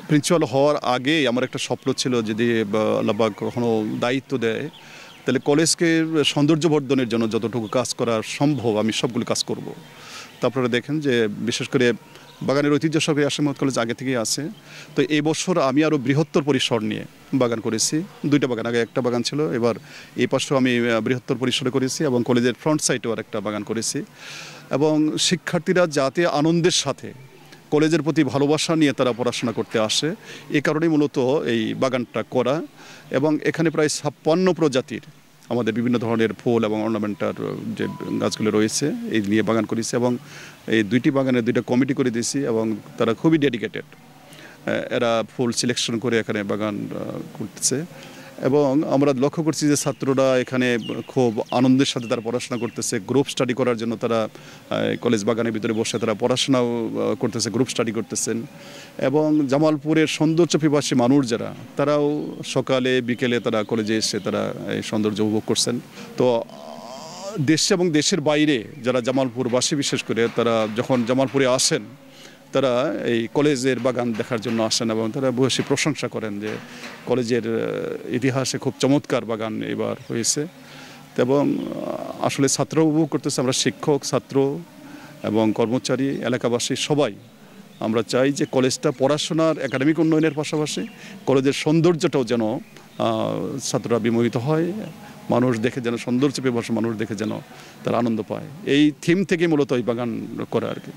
Principal হওয়ার আগেই আমার একটা স্বপ্ন ছিল, যদি আল্লাহ পাক কখনো দায়িত্ব দেয় তাহলে কলেজকে সৌন্দর্যবর্ধনের জন্য যতটুকু কাজ করা সম্ভব আমি সবগুলো কাজ করব। তো আপনারা দেখেন যে বিশেষ করে বাগানের ঐতিহ্য সব আশিক মোহাম্মদ কলেজ আগে থেকেই আছে। তো এই বছর আমি আরও বৃহত্তর পরিসর নিয়ে বাগান করেছি। দুইটা বাগান, আগে একটা বাগান ছিল, এবার এই পাশেও আমি বৃহত্তর পরিসরে করেছি এবং কলেজের ফ্রন্ট সাইডেও আর একটা বাগান করেছি। এবং শিক্ষার্থীরা যাতে আনন্দের সাথে কলেজের প্রতি ভালোবাসা নিয়ে তারা পড়াশোনা করতে আসে, এ কারণেই মূলত এই বাগানটা করা। এবং এখানে প্রায় 56 প্রজাতির আমাদের বিভিন্ন ধরনের ফুল এবং অর্নামেন্টাল যে গাছগুলো রয়েছে এই নিয়ে বাগান করেছি। এবং এই দুইটি বাগানে দুইটা কমিটি করে দিয়েছি এবং তারা খুবই ডেডিকেটেড। এরা ফুল সিলেকশন করে এখানে বাগান করতেছে। এবং আমরা লক্ষ্য করছি যে ছাত্ররা এখানে খুব আনন্দের সাথে তারা পড়াশোনা করতেছে। গ্রুপ স্টাডি করার জন্য তারা কলেজ বাগানের ভিতরে বসে তারা পড়াশোনাও করতেছে, গ্রুপ স্টাডি করতেছেন। এবং জামালপুরের সৌন্দর্য পিপাসী মানুষ যারা, তারাও সকালে বিকেলে তারা কলেজে এসে তারা এই সৌন্দর্য উপভোগ করছেন। তো দেশে এবং দেশের বাইরে যারা জামালপুরবাসী বিশেষ করে তারা যখন জামালপুরে আসেন, তারা এই কলেজের বাগান দেখার জন্য আসেন এবং তারা বসে প্রশংসা করেন যে কলেজের ইতিহাসে খুব চমৎকার বাগান এবার হয়েছে। এবং আসলে ছাত্র উপভোগ করতেছে। আমরা শিক্ষক, ছাত্র এবং কর্মচারী, এলাকাবাসী সবাই আমরা চাই যে কলেজটা পড়াশোনার একাডেমিক উন্নয়নের পাশাপাশি কলেজের সৌন্দর্যটাও যেন ছাত্ররা বিমোহিত হয়, মানুষ দেখে যেন সৌন্দর্য পিপাসু মানুষ দেখে যেন তারা আনন্দ পায়। এই থিম থেকে মূলত এই বাগান করা আর কি।